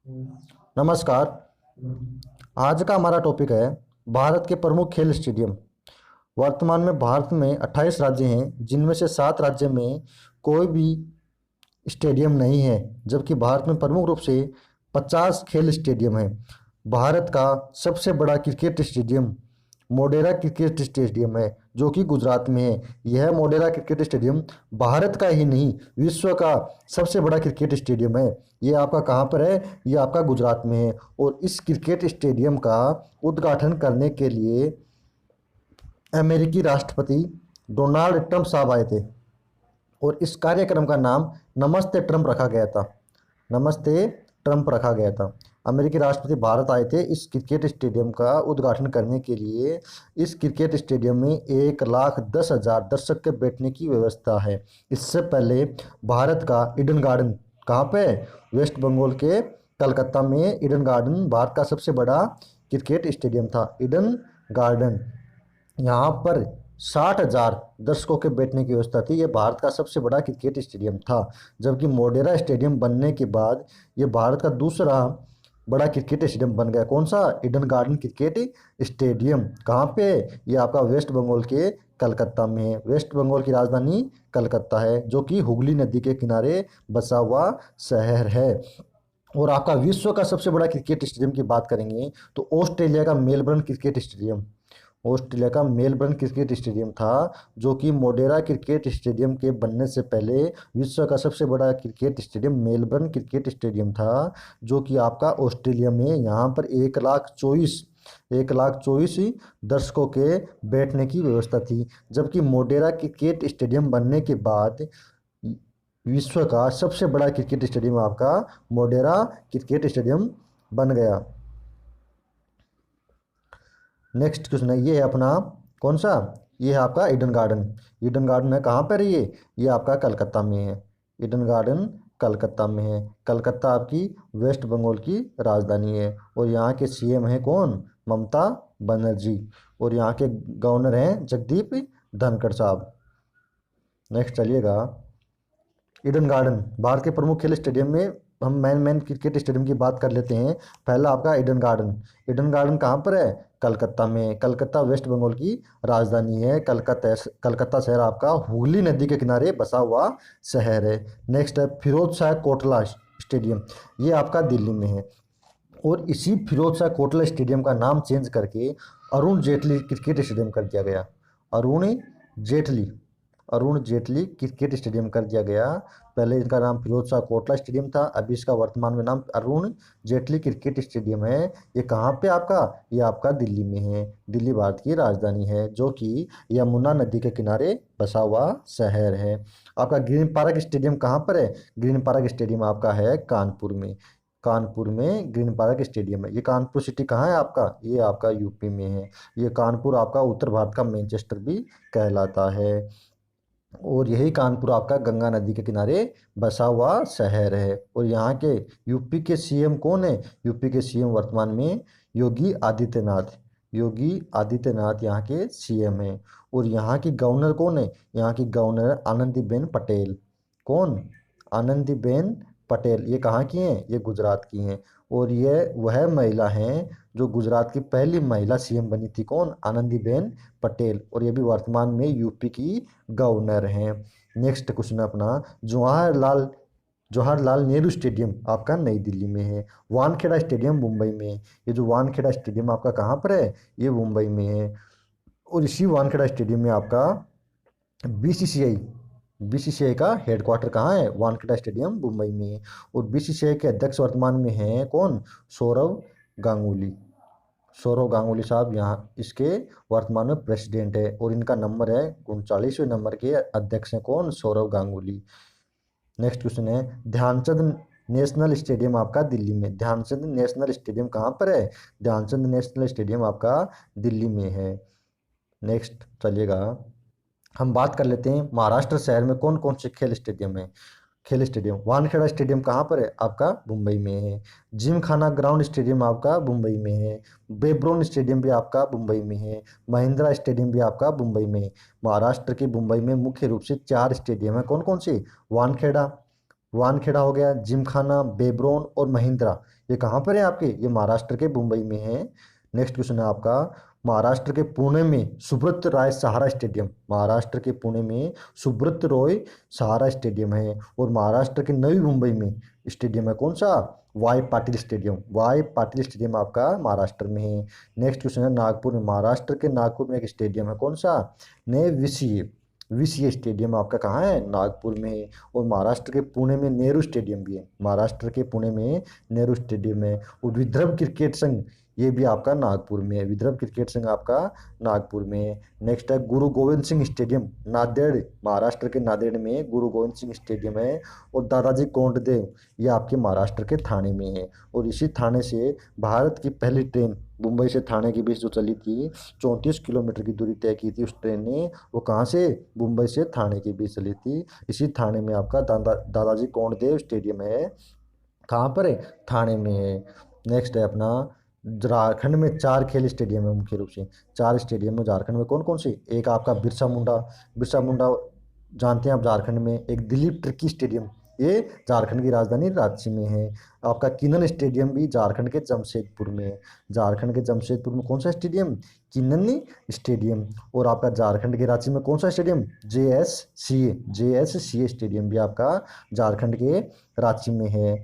नमस्कार। आज का हमारा टॉपिक है भारत के प्रमुख खेल स्टेडियम। वर्तमान में भारत में 28 राज्य हैं, जिनमें से 7 राज्य में कोई भी स्टेडियम नहीं है, जबकि भारत में प्रमुख रूप से 50 खेल स्टेडियम हैं। भारत का सबसे बड़ा cricket stadium Modhera cricket stadium है, जो कि गुजरात में है। यह मोढेरा क्रिकेट स्टेडियम भारत का ही नहीं, विश्व का सबसे बड़ा क्रिकेट स्टेडियम है। ये आपका कहाँ पर है? ये आपका गुजरात में है। और इस क्रिकेट स्टेडियम का उद्घाटन करने के लिए अमेरिकी राष्ट्रपति डोनाल्ड ट्रंप साहब आए थे, और इस कार्यक्रम का नाम नमस्ते ट्रंप रखा गया था। नमस्ते ट्रंप रखा गया था। अमेरिकी राष्ट्रपति भारत आए थे इस क्रिकेट स्टेडियम का उद्घाटन करने के लिए। इस क्रिकेट स्टेडियम में 1,10,000 दर्शक के बैठने की व्यवस्था है। इससे पहले भारत का ईडन गार्डन कहाँ पे? वेस्ट बंगाल के कलकत्ता में ईडन गार्डन भारत का सबसे बड़ा क्रिकेट स्टेडियम था। ईडन गार्डन, यहाँ पर 60,000 दर्शकों के बैठने की व्यवस्था थी। यह भारत का सबसे बड़ा क्रिकेट स्टेडियम था। जबकि मोढेरा स्टेडियम बनने के बाद यह भारत का दूसरा बड़ा क्रिकेट स्टेडियम बन गया। कौन सा? Eden garden cricket stadium. कहाँ पे? ये आपका वेस्ट बंगाल के कलकत्ता में है। वेस्ट बंगाल की राजधानी कलकत्ता है, जो कि हुगली नदी के किनारे बसा हुआ शहर है। और आपका विश्व का सबसे बड़ा क्रिकेट स्टेडियम की बात करेंगे तो ऑस्ट्रेलिया का मेलबर्न क्रिकेट स्टेडियम। ऑस्ट्रेलिया का मेलबर्न क्रिकेट स्टेडियम था, जो कि मोढेरा क्रिकेट स्टेडियम के बनने से पहले विश्व का सबसे बड़ा cricket stadium Melbourne cricket stadium था, जो कि आपका ऑस्ट्रेलिया में। यहाँ पर 1,24,000 दर्शकों के बैठने की व्यवस्था थी। जबकि मोढेरा क्रिकेट स्टेडियम बनने के बाद विश्व का सबसे बड़ा क्रिकेट स्टेडियम आपका मोढेरा क्रिकेट स्टेडियम बन गया। नेक्स्ट क्वेश्चन है, ये है अपना कौन सा? ये है आपका ईडन गार्डन। ईडन गार्डन है कहाँ पर? ये आपका कलकत्ता में है। ईडन गार्डन कलकत्ता में है। कलकत्ता आपकी वेस्ट बंगाल की राजधानी है। और यहाँ के सीएम हैं कौन? ममता बनर्जी। और यहाँ के गवर्नर हैं जगदीप धनखड़ साहब। नेक्स्ट चलिएगा, ईडन गार्डन भारत के प्रमुख खेल स्टेडियम में हम मेन क्रिकेट स्टेडियम की बात कर लेते हैं। पहला आपका ईडन गार्डन। ईडन गार्डन कहाँ पर है? कलकत्ता में। कलकत्ता वेस्ट बंगाल की राजधानी है। कलकत्ता शहर आपका हुगली नदी के किनारे बसा हुआ शहर है। नेक्स्ट है फिरोज शाह कोटला स्टेडियम। ये आपका दिल्ली में है। और इसी फिरोज शाह कोटला स्टेडियम का नाम चेंज करके अरुण जेटली क्रिकेट स्टेडियम कर दिया गया। अरुण जेटली अरुण जेटली क्रिकेट स्टेडियम कर दिया गया। पहले इनका नाम फिरोज शाह कोटला स्टेडियम था, अभी इसका वर्तमान में नाम अरुण जेटली क्रिकेट स्टेडियम है। ये कहाँ पे आपका? ये आपका दिल्ली में है। दिल्ली भारत की राजधानी है, जो कि यमुना नदी के किनारे बसा हुआ शहर है। आपका ग्रीन पार्क स्टेडियम कहाँ पर है? ग्रीन पार्क स्टेडियम आपका है कानपुर में। कानपुर में ग्रीन पार्क स्टेडियम है। ये कानपुर सिटी कहाँ है आपका? ये आपका यूपी में है। ये कानपुर आपका उत्तर भारत का मैनचेस्टर भी कहलाता है। और यही कानपुर आपका गंगा नदी के किनारे बसा हुआ शहर है। और यहाँ के यूपी के सीएम कौन है? यूपी के सीएम वर्तमान में योगी आदित्यनाथ। योगी आदित्यनाथ यहाँ के सीएम हैं। और यहाँ की गवर्नर कौन है? यहाँ की गवर्नर आनंदीबेन पटेल। कौन? आनंदीबेन पटेल। ये कहाँ की हैं? ये गुजरात की हैं। और ये वह महिला हैं जो गुजरात की पहली महिला सीएम बनी थी। कौन? आनंदीबेन पटेल। और ये भी वर्तमान में यूपी की गवर्नर हैं। नेक्स्ट क्वेश्चन अपना, जवाहरलाल जवाहरलाल नेहरू स्टेडियम आपका नई दिल्ली में है। वानखेड़ा स्टेडियम मुंबई में है। ये जो वानखेड़ा स्टेडियम आपका कहाँ पर है? ये मुंबई में है। और इसी वानखेड़ा स्टेडियम में आपका बीसीसीआई बीसीसीआई का हेडक्वार्टर कहाँ है? वानखेड़ा स्टेडियम मुंबई में है। और बीसीसीआई के अध्यक्ष वर्तमान में हैं कौन? सौरव गांगुली। सौरव गांगुली साहब यहाँ इसके वर्तमान में प्रेसिडेंट है। और इनका नंबर है 39वें नंबर के अध्यक्ष हैं कौन? सौरव गांगुली। नेक्स्ट क्वेश्चन है, ध्यानचंद नेशनल स्टेडियम आपका दिल्ली में। ध्यानचंद नेशनल स्टेडियम कहाँ पर है? ध्यानचंद नेशनल स्टेडियम आपका दिल्ली में है। नेक्स्ट चलिएगा, हम बात कर लेते हैं महाराष्ट्र शहर में कौन कौन से खेल स्टेडियम। वानखेड़ा स्टेडियम कहाँ पर है? आपका मुंबई में है। जिमखाना ग्राउंड स्टेडियम आपका मुंबई में है। बेब्रोन स्टेडियम भी आपका मुंबई में है। महिंद्रा स्टेडियम भी आपका मुंबई में है। महाराष्ट्र के मुंबई में मुख्य रूप से 4 स्टेडियम है। कौन कौन से? वानखेड़ा हो गया, जिमखाना, बेब्रोन और महिंद्रा। ये कहाँ पर है आपके, ये महाराष्ट्र के मुंबई में है। नेक्स्ट क्वेश्चन है आपका, महाराष्ट्र के पुणे में सुब्रत राय सहारा स्टेडियम, महाराष्ट्र के पुणे में सुब्रत रॉय सहारा स्टेडियम है। और महाराष्ट्र के नवी मुंबई में स्टेडियम है कौन सा, Y Patil stadium, Y Patil stadium आपका महाराष्ट्र में है। नेक्स्ट क्वेश्चन है नागपुर में, महाराष्ट्र के नागपुर में एक स्टेडियम है कौन सा, ने विसीए, विसीए स्टेडियम आपका कहाँ है, नागपुर में है। और महाराष्ट्र के पुणे में नेहरू स्टेडियम भी है, महाराष्ट्र के पुणे में नेहरू स्टेडियम है। और विदर्भ क्रिकेट संघ, ये भी आपका नागपुर में है, विदर्भ क्रिकेट संघ आपका नागपुर में है। नेक्स्ट है गुरु गोविंद सिंह स्टेडियम, नांदेड़, महाराष्ट्र के नांदेड़ में गुरु गोविंद सिंह स्टेडियम है। और दादाजी कोंडदेव, ये आपके महाराष्ट्र के थाने में है। और इसी थाने से भारत की पहली ट्रेन मुंबई से थाने के बीच जो चली थी, 34 किलोमीटर की दूरी तय की थी उस ट्रेन ने, वो कहाँ से, मुंबई से थाने के बीच चली थी। इसी थाने में आपका दादाजी कोंडदेव स्टेडियम है, कहाँ पर है, थाने में है। नेक्स्ट है अपना, झारखंड में 4 खेल स्टेडियम है मुख्य रूप से, 4 स्टेडियम है झारखंड में, कौन कौन से, एक आपका बिरसा मुंडा, बिरसा मुंडा जानते हैं आप झारखंड में, एक दिलीप ट्रिकी स्टेडियम, ये झारखंड की राजधानी रांची में है। आपका किनन स्टेडियम भी झारखंड के जमशेदपुर में है, झारखंड के जमशेदपुर में कौन सा स्टेडियम, किनन स्टेडियम। और आपका झारखंड के रांची में कौन सा स्टेडियम, जे एस सी ए स्टेडियम भी आपका झारखंड के रांची में है।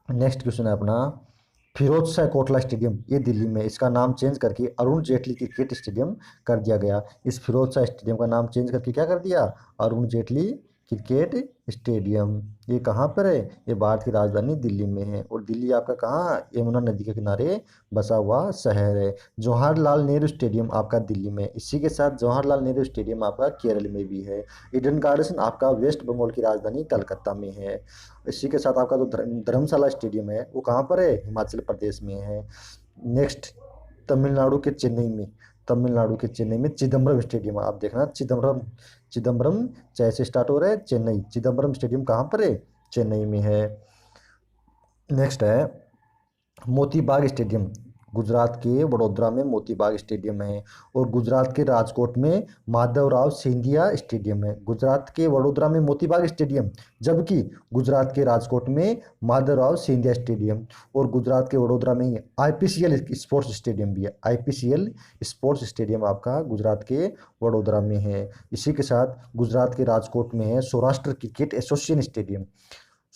नेक्स्ट क्वेश्चन है अपना, फिरोज शाह कोटला स्टेडियम, ये दिल्ली में, इसका नाम चेंज करके अरुण जेटली क्रिकेट स्टेडियम कर दिया गया। इस फिरोज शाह स्टेडियम का नाम चेंज करके क्या कर दिया, अरुण जेटली क्रिकेट स्टेडियम। ये कहाँ पर है, ये भारत की राजधानी दिल्ली में है। और दिल्ली आपका कहाँ, यमुना नदी के किनारे बसा हुआ शहर है। जवाहरलाल नेहरू स्टेडियम आपका दिल्ली में, इसी के साथ जवाहरलाल नेहरू स्टेडियम आपका केरल में भी है। ईडन गार्डन आपका वेस्ट बंगाल की राजधानी कलकत्ता में है। इसी के साथ आपका जो धर्मशाला स्टेडियम है वो कहाँ पर है, हिमाचल प्रदेश में है। नेक्स्ट, तमिलनाडु के चेन्नई में, तमिलनाडु के चेन्नई में चिदम्बरम स्टेडियम, आप देखना चिदम्बरम, चिदम्बरम चाय से स्टार्ट हो रहा है, चेन्नई, चिदम्बरम स्टेडियम कहाँ पर है, चेन्नई में है। नेक्स्ट है मोती बाग स्टेडियम, गुजरात के वडोदरा में मोती बाग स्टेडियम है। और गुजरात के राजकोट में माधवराव सिंधिया स्टेडियम है, गुजरात के वडोदरा में मोती बाग स्टेडियम, जबकि गुजरात के राजकोट में माधवराव सिंधिया स्टेडियम। और गुजरात के वडोदरा में आईपीसीएल स्पोर्ट्स स्टेडियम भी है, आईपीसीएल स्पोर्ट्स स्टेडियम आपका गुजरात के वडोदरा में है। इसी के साथ गुजरात के राजकोट में है Saurashtra cricket association stadium,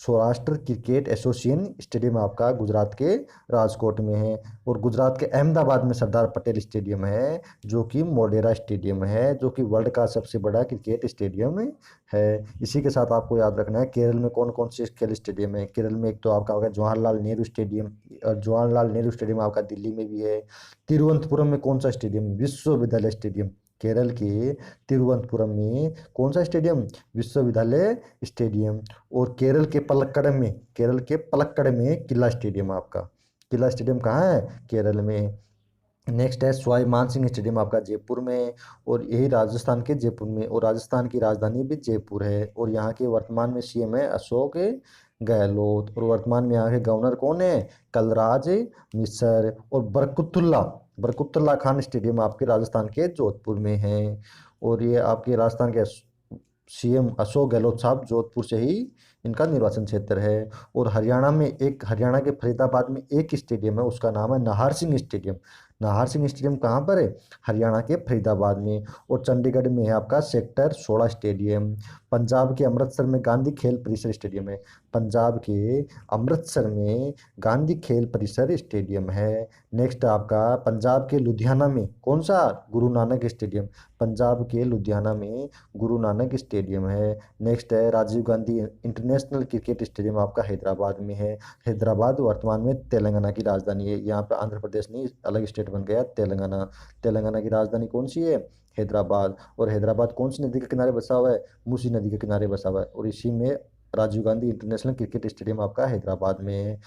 Saurashtra cricket association stadium आपका गुजरात के राजकोट में है। और गुजरात के अहमदाबाद में सरदार पटेल स्टेडियम है, जो कि मोढेरा स्टेडियम है, जो कि वर्ल्ड का सबसे बड़ा क्रिकेट स्टेडियम है। इसी के साथ आपको याद रखना है केरल में कौन कौन से खेल स्टेडियम है। केरल में एक तो आपका होगा जवाहरलाल नेहरू स्टेडियम, और जवाहरलाल नेहरू स्टेडियम आपका दिल्ली में भी है। तिरुवनंतपुरम में कौन सा स्टेडियम, विश्वविद्यालय स्टेडियम, केरल के तिरुवनंतपुरम में कौन सा स्टेडियम, विश्वविद्यालय स्टेडियम। और केरल के पलक्कड़ में, केरल के पलक्कड़ में किला स्टेडियम आपका, किला स्टेडियम कहाँ है, केरल में। नेक्स्ट है सवाई मानसिंह स्टेडियम आपका जयपुर में, और यही राजस्थान के जयपुर में, और राजस्थान की राजधानी भी जयपुर है। और यहाँ के वर्तमान में सीएम है अशोक गहलोत, और वर्तमान में यहाँ के गवर्नर कौन है, कलराज मिश्र। और बरकतुल्ला, बरकतुल्ला खान स्टेडियम आपके राजस्थान के जोधपुर में है। और ये आपके राजस्थान के सीएम अशोक गहलोत साहब जोधपुर से ही इनका निर्वाचन क्षेत्र है। और हरियाणा में एक, हरियाणा के फरीदाबाद में एक स्टेडियम है, उसका नाम है नाहर सिंह स्टेडियम, नाहर सिंह स्टेडियम कहाँ पर है, हरियाणा के फरीदाबाद में। और चंडीगढ़ में है आपका सेक्टर 16 स्टेडियम। पंजाब के अमृतसर में गांधी खेल परिसर स्टेडियम है, पंजाब के अमृतसर में गांधी खेल परिसर स्टेडियम है। नेक्स्ट आपका पंजाब के लुधियाना में कौन सा, गुरु नानक स्टेडियम, पंजाब के लुधियाना में गुरु नानक स्टेडियम है। नेक्स्ट है Rajiv Gandhi international cricket stadium आपका हैदराबाद में है, हैदराबाद वर्तमान में तेलंगाना की राजधानी है। यहाँ पे आंध्र प्रदेश नहीं, अलग स्टेट बन गया तेलंगाना, तेलंगाना की राजधानी कौन सी है, हैदराबाद। और हैदराबाद कौन सी नदी के किनारे बसा हुआ है, मूसी नदी के किनारे बसा हुआ है। और इसी में Rajiv Gandhi international cricket stadium आपका हैदराबाद में है।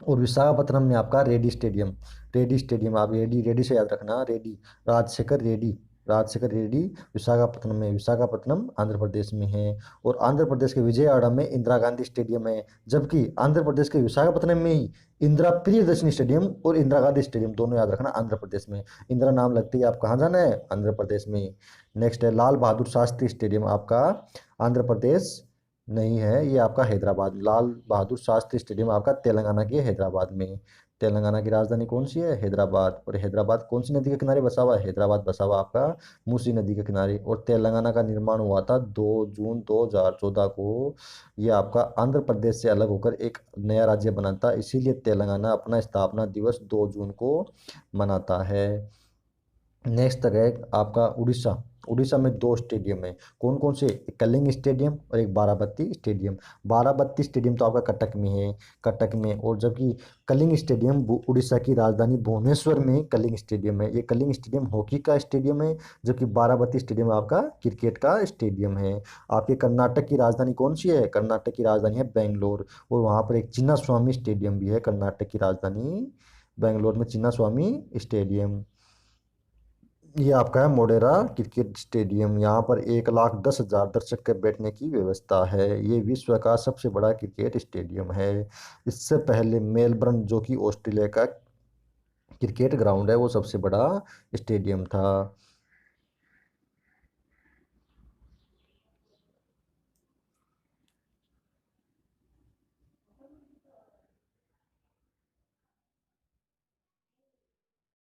और विशाखापत्तनम में आपका रेड्डी स्टेडियम, रेड्डी स्टेडियम, आप रेड्डी, रेड्डी से याद रखना, रेड्डी, राजशेखर रेड्डी, राजशेखर रेड्डी विशाखापत्तनम में, विशाखापत्तनम आंध्र प्रदेश में है। और आंध्र प्रदेश के विजयवाड़ा में इंदिरा गांधी स्टेडियम है, जबकि आंध्र प्रदेश के विशाखापत्तनम में ही इंदिरा प्रियदर्शनी स्टेडियम और इंदिरा गांधी स्टेडियम दोनों याद रखना आंध्र प्रदेश में। इंदिरा नाम लगती है, आप कहाँ जाना है, आंध्र प्रदेश में। नेक्स्ट है लाल बहादुर शास्त्री स्टेडियम आपका आंध्र प्रदेश नहीं है, ये आपका हैदराबाद लाल बहादुर शास्त्री स्टेडियम आपका तेलंगाना के हैदराबाद में। तेलंगाना की राजधानी कौन सी है? हैदराबाद। और हैदराबाद कौन सी नदी के किनारे बसा हुआ है? हैदराबाद बसा हुआ आपका मूसी नदी के किनारे। और तेलंगाना का निर्माण हुआ था 2 जून 2014 को। ये आपका आंध्र प्रदेश से अलग होकर एक नया राज्य बना था, इसीलिए तेलंगाना अपना स्थापना दिवस 2 जून को मनाता है। नेक्स्ट तक है आपका उड़ीसा। उड़ीसा में 2 स्टेडियम है। कौन कौन से? एक कलिंग स्टेडियम और एक बाराबत्ती स्टेडियम। बाराबत्ती स्टेडियम तो आपका कटक में है, कटक में। और जबकि कलिंग स्टेडियम उड़ीसा की राजधानी भुवनेश्वर में कलिंग स्टेडियम है। ये कलिंग स्टेडियम हॉकी का स्टेडियम है, जबकि बाराबत्ती स्टेडियम आपका क्रिकेट का स्टेडियम है। आपके कर्नाटक की राजधानी कौन सी है? कर्नाटक की राजधानी है बेंगलोर। और वहाँ पर एक चिन्ना स्वामी स्टेडियम भी है, कर्नाटक की राजधानी बेंगलोर में चिन्ना स्वामी स्टेडियम। ये आपका है मोडेरा क्रिकेट स्टेडियम। यहाँ पर 1,10,000 दर्शक के बैठने की व्यवस्था है। ये विश्व का सबसे बड़ा क्रिकेट स्टेडियम है। इससे पहले मेलबर्न, जो कि ऑस्ट्रेलिया का क्रिकेट ग्राउंड है, वो सबसे बड़ा स्टेडियम था।